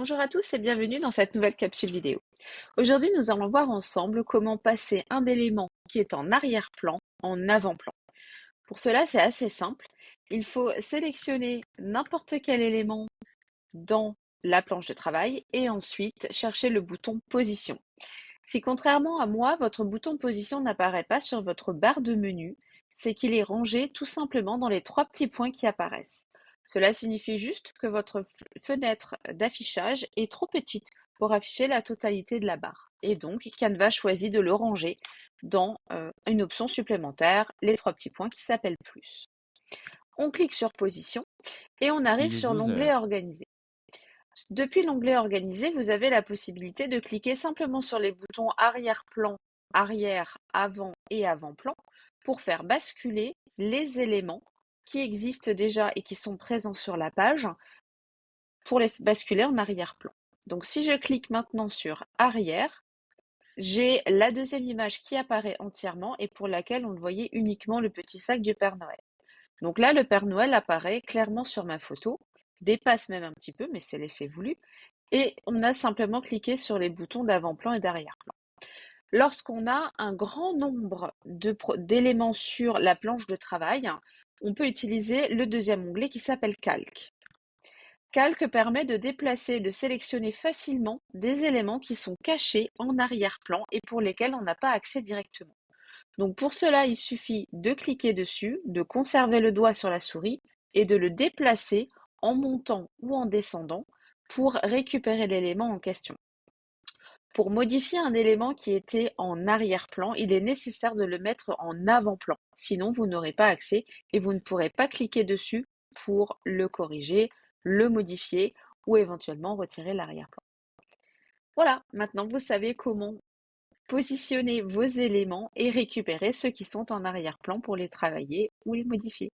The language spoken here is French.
Bonjour à tous et bienvenue dans cette nouvelle capsule vidéo. Aujourd'hui, nous allons voir ensemble comment passer un élément qui est en arrière-plan en avant-plan. Pour cela, c'est assez simple. Il faut sélectionner n'importe quel élément dans la planche de travail et ensuite chercher le bouton position. Si contrairement à moi, votre bouton position n'apparaît pas sur votre barre de menu, c'est qu'il est rangé tout simplement dans les trois petits points qui apparaissent. Cela signifie juste que votre fenêtre d'affichage est trop petite pour afficher la totalité de la barre. Et donc, Canva choisit de le ranger dans une option supplémentaire, les trois petits points qui s'appellent plus. On clique sur position et on arrive Il est sur 12 l'onglet heures. organiser. Depuis l'onglet Organiser, vous avez la possibilité de cliquer simplement sur les boutons arrière-plan, arrière, avant et avant-plan pour faire basculer les éléments qui existent déjà et qui sont présents sur la page pour les basculer en arrière-plan. Donc si je clique maintenant sur arrière, j'ai la deuxième image qui apparaît entièrement et pour laquelle on voyait uniquement le petit sac du Père Noël. Donc là, le Père Noël apparaît clairement sur ma photo, dépasse même un petit peu, mais c'est l'effet voulu. Et on a simplement cliqué sur les boutons d'avant-plan et d'arrière-plan. Lorsqu'on a un grand nombre d'éléments sur la planche de travail, on peut utiliser le deuxième onglet qui s'appelle Calque. Calque permet de déplacer et de sélectionner facilement des éléments qui sont cachés en arrière-plan et pour lesquels on n'a pas accès directement. Donc pour cela, il suffit de cliquer dessus, de conserver le doigt sur la souris et de le déplacer en montant ou en descendant pour récupérer l'élément en question. Pour modifier un élément qui était en arrière-plan, il est nécessaire de le mettre en avant-plan. Sinon, vous n'aurez pas accès et vous ne pourrez pas cliquer dessus pour le corriger, le modifier ou éventuellement retirer l'arrière-plan. Voilà, maintenant vous savez comment positionner vos éléments et récupérer ceux qui sont en arrière-plan pour les travailler ou les modifier.